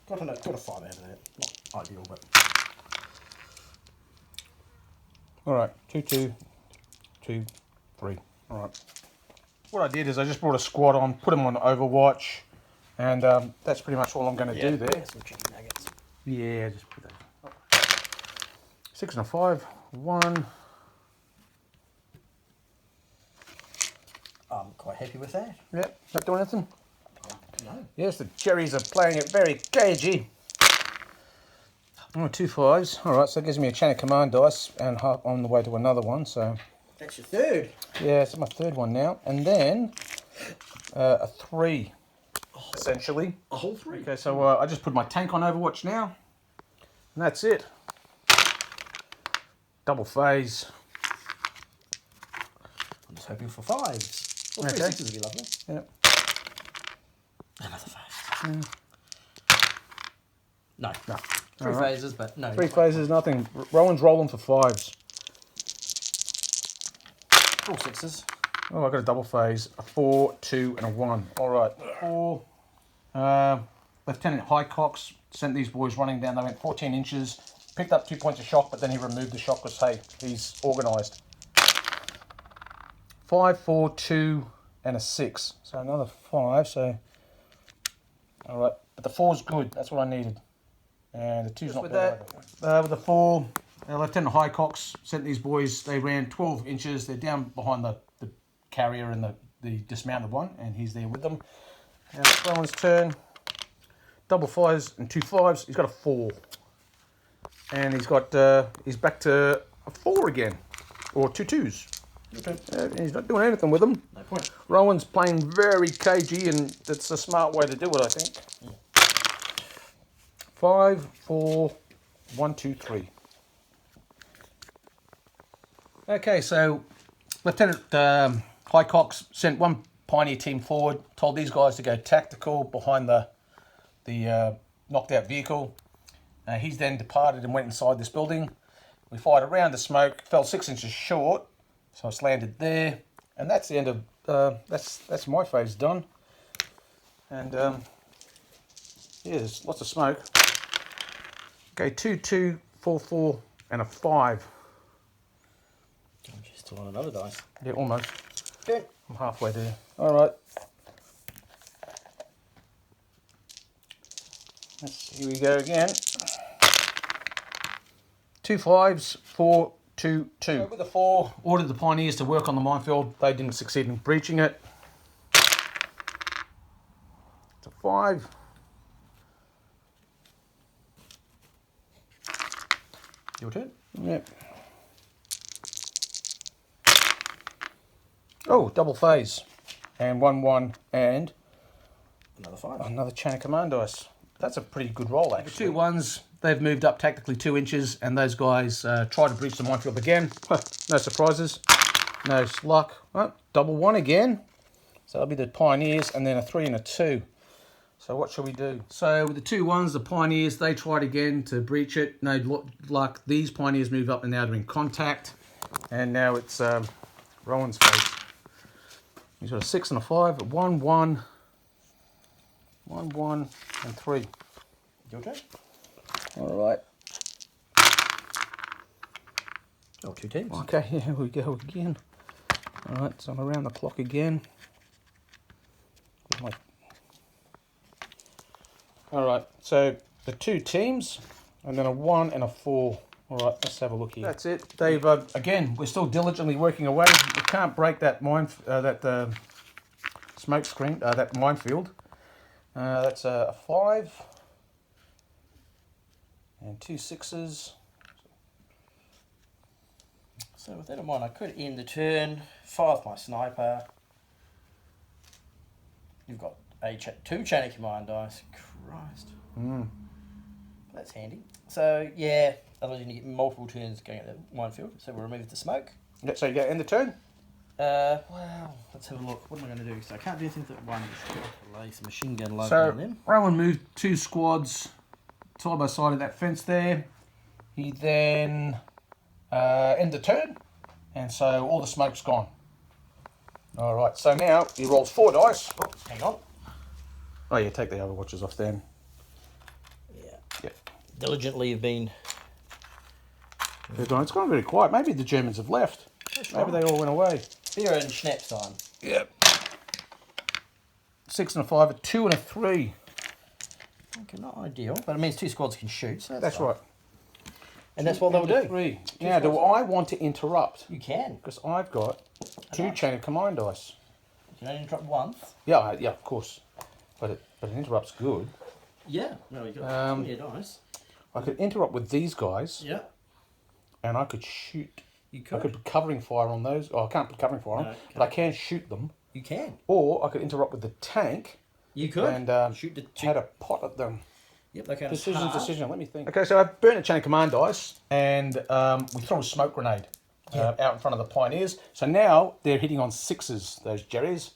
Got a 5 out of that. Not ideal, but... All right. 2 2 2 3. All right. What I did is I just brought a squad on, put them on Overwatch, and that's pretty much all I'm going to do there. Some chicken nuggets. Yeah, just put that. 6 and a 5. 1. I'm quite happy with that. Yep. Not doing anything. No. Yes, the cherries are playing it very cagey. Oh, 2 5s. All right, so that gives me a chain of command dice, and on the way to another one. So That's your 3rd. yeah, it's my 3rd one now, and then a 3, essentially. A whole 3. Okay, so I just put my tank on Overwatch now, and that's it. Double phase. I'm just hoping for 5s. Well, 3 Okay. 6s would be lovely. Yep. Another 5. No. 3 All right. phases, but no. 3 phases, nothing. Rowan's rolling for 5s. All sixes. Oh, I got a double phase. A 4, 2, and a 1. All right. 4. Lieutenant Highcox sent these boys running down. They went 14 inches. Picked up 2 points of shock, but then he removed the shock because, hey, he's organised. 5, 4, 2, and a 6. So another 5. So, all right. But the 4's good. That's what I needed. And the 2's not with bad. With the 4, Lieutenant Highcox sent these boys. They ran 12 inches. They're down behind the carrier and the dismounted one, and he's there with them. Now it's Rowan's turn. Double 5s and 2 5s. He's got a 4. And he's back to a 4 again. Or 2 2s. He's not doing anything with them. No point. Rowan's playing very cagey, and that's a smart way to do it, I think. Yeah. 5, 4, 1, 2, 3. Okay, so Lieutenant Highcox sent one Pioneer team forward, told these guys to go tactical behind the knocked out vehicle. He's then departed and went inside this building. We fired around the smoke, fell 6 inches short, so it's landed there, and that's the end of that's my phase done. And yeah, there's lots of smoke. Okay, 2, 2, 4, 4, and a 5. I'm just on another dice. Yeah, almost. Okay. I'm halfway there. All right. Here we go again. 2 5s, 4, 2, 2. So with the 4, ordered the Pioneers to work on the minefield. They didn't succeed in breaching it. It's a 5. Your turn. Yep. Oh, double phase. And 1, 1, and Another 5. another chain of command dice. That's a pretty good roll, actually. The 2 1s, they've moved up tactically 2 inches, and those guys try to breach the minefield again. No surprises. No luck. Oh, double 1 again. So that'll be the Pioneers, and then a 3 and a 2. So what shall we do? So with the 2 1s, the Pioneers, they tried again to breach it. No luck. These Pioneers move up, and now they're in contact. And now it's Rowan's face. He's got a 6 and a 5, a 1, 1, 1, 1, and 3. Your turn. All right. Oh, 2 teams. Okay, here we go again. All right, so I'm around the clock again. All right, so the 2 teams, and then a 1 and a 4. All right, let's have a look here. That's it. Dave, again, we're still diligently working away. We can't break that smoke screen, that minefield. That's a 5 and 2 6s. So with that in mind, I could end the turn, fire with my sniper. You've got 2 chain of command dice. Christ. That's handy. So yeah, otherwise you get multiple turns going at the minefield. So we'll remove the smoke. Yeah, so you go end the turn. Well, let's have a look. What am I going to do? So I can't do anything with that one. Lay some machine gun load So on them. Rowan moved 2 squads side by side of that fence there. He then ended the turn, and so all the smoke's gone. All right, so now he rolls 4 dice. Oh, hang on. Oh yeah, take the overwatches off then. Yeah. Yep. Diligently have been. It's gone very quiet. Maybe the Germans have left. Maybe they all went away. Beer and schnapps time. Yep. 6 and a 5, a 2 and a 3. Okay, not ideal, but it means 2 squads can shoot, so That's fine. right. And that's what they'll do. 3. Now, do I want to interrupt? You can. Because I've got 2 chain of command dice. You can only interrupt once. Yeah, yeah, of course. But an interrupt's good. Yeah. No, you got 20 dice. I could interrupt with these guys, Yeah. and I could shoot. You could. I could put covering fire on those. Oh, I can't put covering fire on, No, but I can shoot them. You can. Or I could interrupt with the tank. You could. And shoot the. had a pot at them. Yep, they can. Decision. Let me think. Okay, so I've burnt a chain of command dice, and we throw a smoke grenade out in front of the Pioneers. So now they're hitting on 6s, those Jerrys.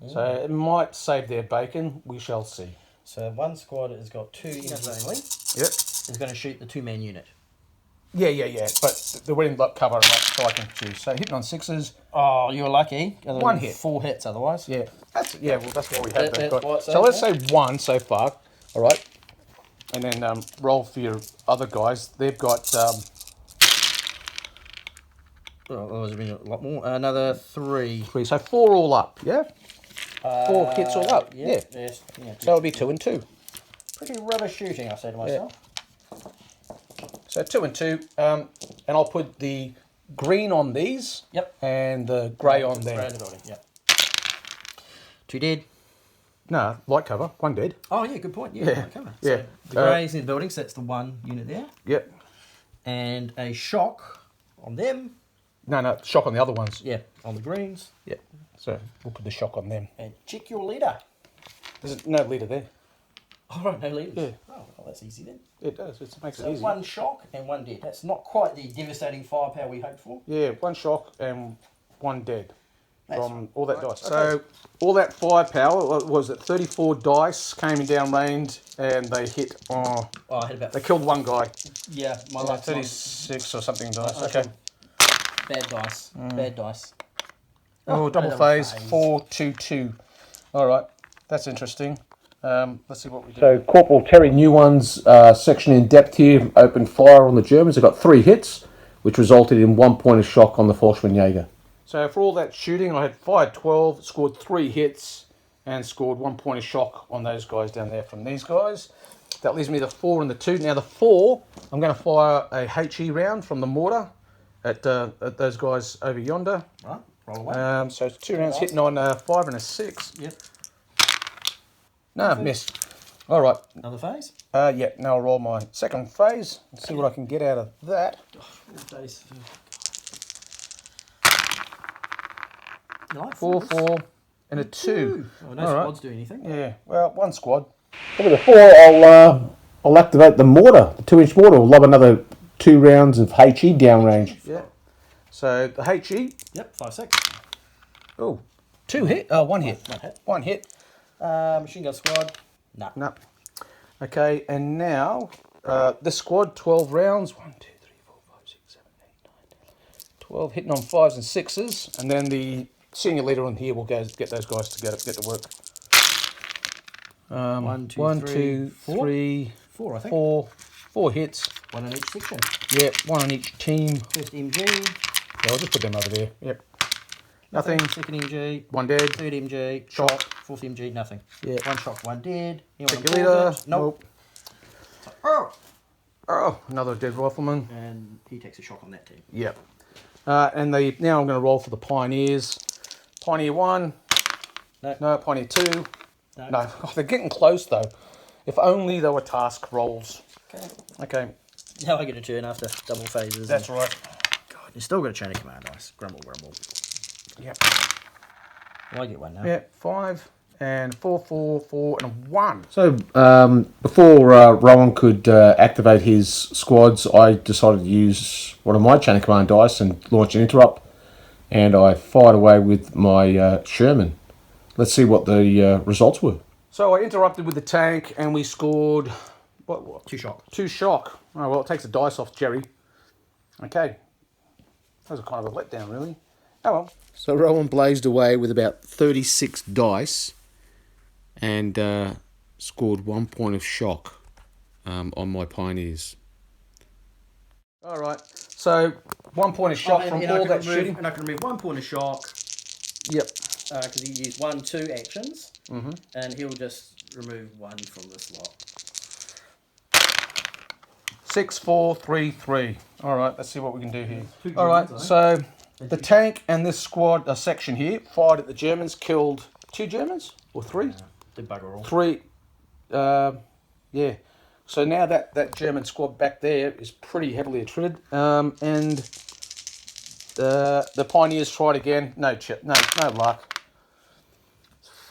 So it might save their bacon. We shall see. So one squad has got 2 units only. Yep. Is going to shoot the 2-man unit. Yeah. But they're in like cover, right, so I can choose. So hitting on 6s. Oh, you're lucky. One hit. 4 hits otherwise. Yeah, that's well, that's what we have. That's got. what it So let's says, say 1 so far. All right, and then roll for your other guys. They've got. Oh, there's been a lot more. Another 3. 3, so 4 all up. Yeah, 4 hits all up. Yeah. Yes, yeah. So it'll be 2 and 2. Pretty rubbish shooting, I say to myself. So 2 and 2, and I'll put the green on these. Yep. And the grey on there. Grey in the building, yep. 2 dead. No, light cover. 1 dead. Oh, yeah, good point. Yeah, Yeah. right cover. Yeah. So the grey's in the building, so that's the 1 unit there. Yep. And a shock on them. No, shock on the other ones. Yeah, on the greens. Yeah. So we'll put the shock on them. And check your leader. There's no leader there. Oh, right, no leaders. Yeah. Oh, well, that's easy then. It does. It makes So it easy. 1 shock and 1 dead. That's not quite the devastating firepower we hoped for. Yeah, 1 shock and 1 dead from all that right. dice. So all that firepower, what was it 34 dice came in down range and they hit. Oh, I had about. They killed 1 guy. Yeah, my last 36 or something dice. Okay. Okay. Bad dice. Bad dice. Oh, double phase 4-2-2. All right, that's interesting. Let's see what we do. So Corporal Terry NEWONE's section in depth here opened fire on the Germans. They got 3 hits, which resulted in 1 point of shock on the Forschmann-Jäger. So for all that shooting, I had fired 12, scored 3 hits, and scored 1 point of shock on those guys down there from these guys. That leaves me the 4 and the 2. Now the 4, I'm going to fire a HE round from the mortar at those guys over yonder. Right, roll away. So it's 2 rounds hitting on a 5 and a 6. Yep. No, missed. All right. Another phase. Yeah, now I'll roll my second phase and see what I can get out of that. All days. Nice. 4, 4, and a 2. Oh, no All right. squads do anything. Yeah, well, 1 squad. Look at the 4, I'll activate the mortar, the 2-inch mortar. We'll lob another 2 rounds of HE downrange. Yeah. So the HE. Yep, 5, 6. Oh, 2 hit. Oh, 1 hit. 1 hit. 1 hit. Machine gun squad. Nah. No. Okay, and now this squad, 12 rounds. 1, 2, 3, 4, 5, 6, 7, 8, 9, 10, 12, hitting on 5s and 6s. And then the senior leader on here will go get those guys to get to work. 1, 2, 1, 3, 2, 4? 3, 4, I think. 4 hits. 1 on each section. Yeah, 1 on each team. First MG. Yeah, I'll just put them over there. Yep. Nothing. Second MG. 1 dead. Third MG. Shock. Fourth MG. Nothing. Yeah. 1 shock. 1 dead. Take your leader. Nope. Nope. Oh, another dead rifleman. And he takes a shock on that team. Yep. And now I'm going to roll for the Pioneers. Pioneer 1. No. Pioneer 2. No. Oh, they're getting close though. If only they were task rolls. Okay. Now I get a turn after double phases. That's right. God, you still got a chain of command dice. Grumble, grumble. Yep. Well, I get 1 now. Yeah, 5 and 4, 4, 4 and a 1. So before Rowan could activate his squads, I decided to use one of my chain of command dice and launch an interrupt. And I fired away with my Sherman. Let's see what the results were. So I interrupted with the tank and we scored... What? 2 shock. 2 shock. Oh, well, it takes the dice off Jerry. Okay. That was kind of a letdown, really. Oh, well. So Rowan blazed away with about 36 dice and scored 1 point of shock on my Pioneers. All right. So 1 point of shock from all that shooting. And I can remove 1 point of shock. Yep. Because he used 1, 2 actions. Mm-hmm. And he'll just remove 1 from this lot. 6, 4, 3, 3. All right, let's see what we can do here. All right, so the tank and this squad, section here, fired at the Germans, killed 2 Germans or 3? The bugger all. 3. Yeah. So now that German squad back there is pretty heavily attrited. And the Pioneers tried again. No luck.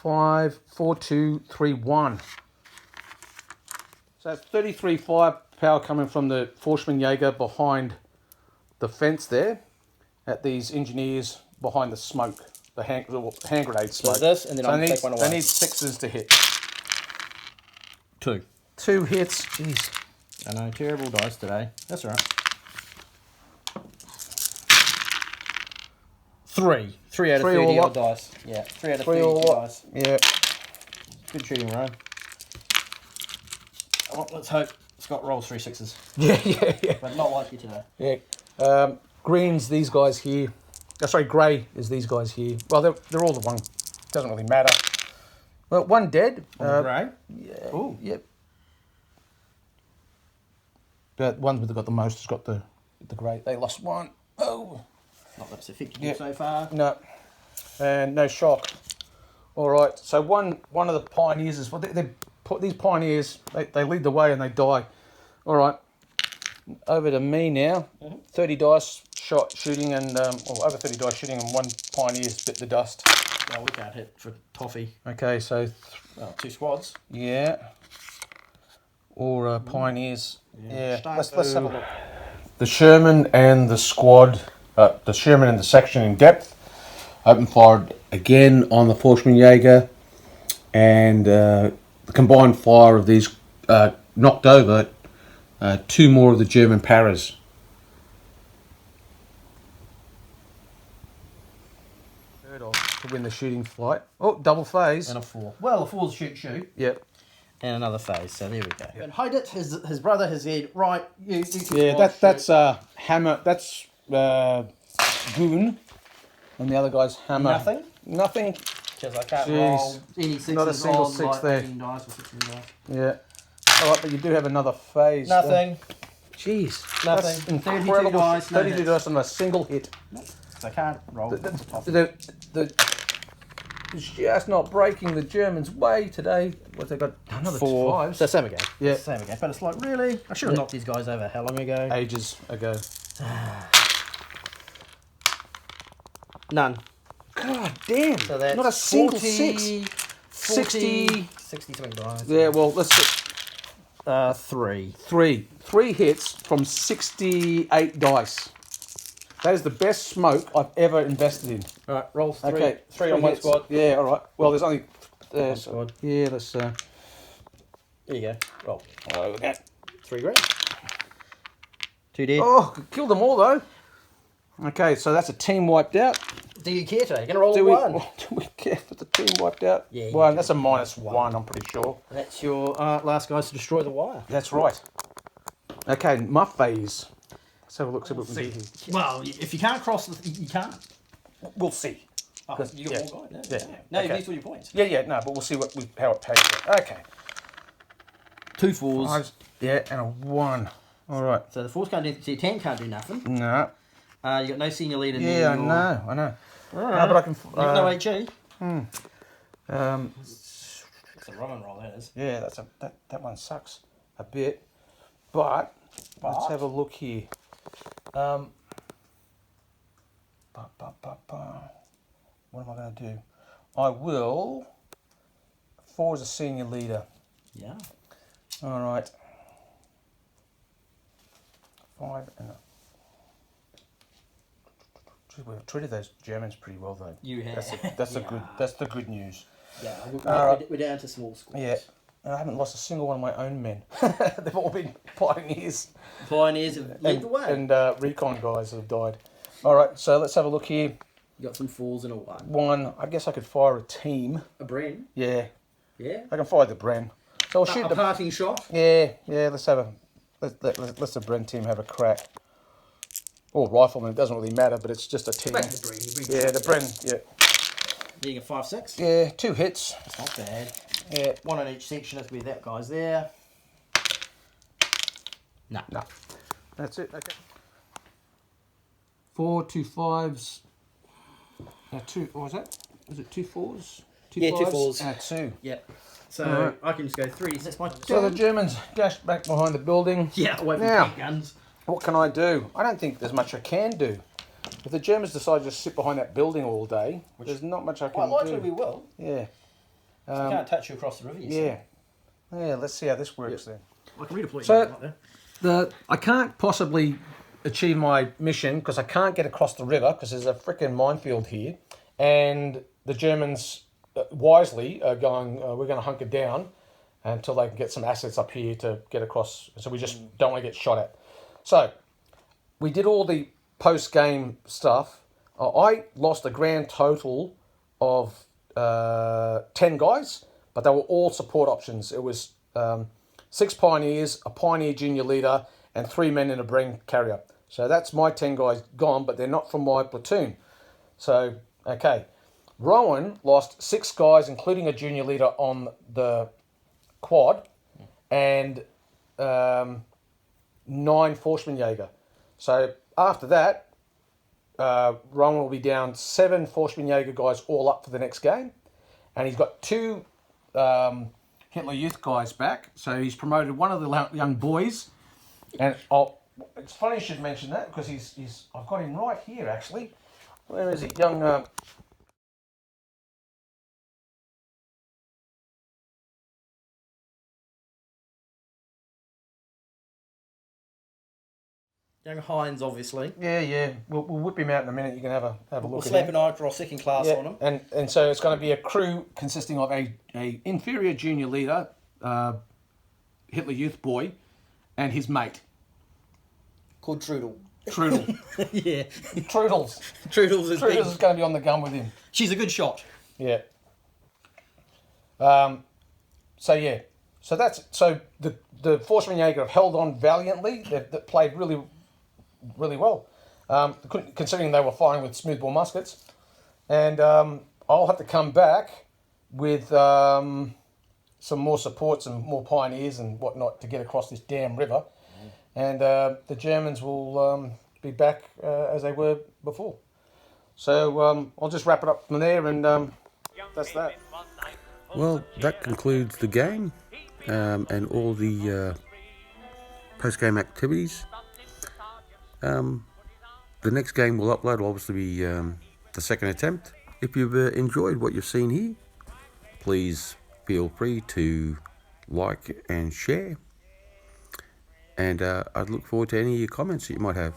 5, 4, 2, 3, 1. So 33 firepower coming from the Forschmann-Jäger behind the fence there at these engineers behind the smoke, the hand grenade smoke. So this, and then I'll take 1 away. They need 6s to hit. 2. 2 hits. Jeez. I know, terrible dice today. That's all right. 3. 3 out of 3 all 30 up. odd dice. Yeah, 3 out of 3 30 all up. dice. Yeah. Good shooting, Ryan. Well, let's hope Scott rolls 3 6s. Yeah. But not like you today. Yeah. Green's these guys here. Sorry, grey is these guys here. Well, they're all the one. Doesn't really matter. Well, one dead. Grey? Yeah. Ooh. Yep. But ones that got the most has got the grey. They lost one. Oh. Not that it's affected you so far. No. And no shock. All right. So one of the pioneers is they put these pioneers. They lead the way and they die. All right. Over to me now. 30 dice shooting and or over 30 dice shooting and one pioneer's bit the dust. Well, we can't hit for toffee. Okay, so 2 squads. yeah. Or pioneers. Yeah. Let's have a look. The Sherman and the squad. The Sherman and the section in depth. Open fired again on the Forschmann Jaeger, and the combined fire of these knocked over 2 more of the German paras. Third off to win the shooting fight. Oh, double phase. And a 4. Well, a 4's shoot. Yep. And another phase, so there we go. And Hydit, his brother, has said, right, you Yeah, that's Hammer. That's GUNN, and the other guy's Hammer. Nothing? Nothing. Because I can't Jeez. roll any 6s Not a single on, 6 like, there. 18 dice or 16 dice. Yeah. All right, but you do have another phase. Nothing. Jeez. Nothing. That's 32 incredible. dice, no 32 hits. dice on a single hit. So I can't roll. It's just not breaking the Germans' way today. What they got? Another 4. 5s. So same again. Yeah. Same again. But it's like, really? I should have knocked these guys over how long ago? Ages ago. None. God damn. So that's not a single 40, 6. 60. 60 something dice. Yeah, well, let's see. 3. 3 hits from 68 dice. That is the best smoke I've ever invested in. All right, roll 3. Okay, 3 on one hits. squad. Yeah, all right. Well, there's only One squad. yeah. Let's. There you go. Roll. Oh, look at 3 grand. 2 dead. Oh, killed them all though. Okay, so that's a team wiped out. Do you care today? You're going to roll Do a 1. do we care if the team wiped out? Yeah, you One. do. That's a -1. I'm pretty sure. That's your last guys to destroy the wire. That's right. Okay, my phase. Let's have a look. See what we can do here. Well, if you can't cross, you can't. We'll see. Oh, you got more guy. Yeah. No, Okay. you've used all your points. Yeah. No, but we'll see how it pays. Okay. 2 4s. Fives, yeah, and a 1. All right. So the 4s can't do. So your 10 can't do nothing. No. You got no senior leader. Yeah, I know. All No, right. but I can. You've no HE. It's a Roman roll, that is. Yeah, that one sucks a bit, but let's have a look here. What am I going to do? I will. 4 is a senior leader. Yeah. All right. 5 and a... Gee, we've treated those Germans pretty well though. You have. That's the good news. Yeah, right. we're down to small schools. Yeah. And I haven't lost a single one of my own men. They've all been pioneers. Pioneers have led the way. And recon guys have died. All right, so let's have a look here. You got some 4s and a 1. 1, I guess I could fire a team. A Bren. Yeah, Yeah. I can fire the Bren. So I'll shoot A the... parting shot. Yeah, let's have a... Let's the Bren team have a crack. Or rifleman, it doesn't really matter, but it's just a team. Back to the Bren. Yeah, the Bren, yeah. You get 5 6. Yeah, 2 hits. That's not bad. Yeah. 1 on each section. That's where that guy's there. No. That's it, okay. 4, 2 5s. 2, what was that? Was it 2 4s? 2 Yeah, 2 5s? 4s. And a 2. Yep. So Alright. I can just go 3. That's my So the Germans dashed back behind the building. Yeah, away from Now. big guns. What can I do? I don't think there's much I can do. If the Germans decide to just sit behind that building all day, there's not much I can Quite likely do. we will. Yeah. We can't touch you across the river. You see. Yeah, let's see how this works then. I can redeploy So- you right there. I can't possibly achieve my mission because I can't get across the river because there's a freaking minefield here, and the Germans wisely are going. We're going to hunker down until they can get some assets up here to get across. So we just don't want to get shot at. So we did all the post-game stuff. I lost a grand total of 10 guys, but they were all support options. It was 6 pioneers, a pioneer junior leader, and 3 men in a Bremen carrier. So that's my 10 guys gone, but they're not from my platoon. So, okay. Rowan lost 6 guys, including a junior leader on the quad, and 9 Forschmanjäger. So after that, Rowan will be down 7 Forschmanjäger guys all up for the next game. And he's got 2 Hitler Youth guys back. So he's promoted one of the young boys. And it's funny you should mention that, because he's I've got him right here, actually. Where is he? Young... Young Hines, obviously. Yeah. We'll whip him out in a minute. You can have a look We'll at slap him. an icon or second class on him. And so it's going to be a crew consisting of a inferior junior leader, Hitler Youth boy, and his mate. Called Trudel. Trudel. Yeah. Trudels. Trudels is big. Trudels is going to be on the gun with him. She's a good shot. Yeah. So the Forschmanjäger have held on valiantly. They've played really well, considering they were firing with smoothbore muskets. And I'll have to come back with some more supports and more pioneers and whatnot to get across this damn river. And the Germans will be back as they were before. So I'll just wrap it up from there, and that's that. Well, that concludes the game and all the post-game activities. The next game we'll upload will obviously be the second attempt. If you've enjoyed what you've seen here, please feel free to like and share. And I'd look forward to any of your comments that you might have.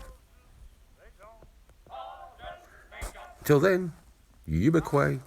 Till then, Ubiquay.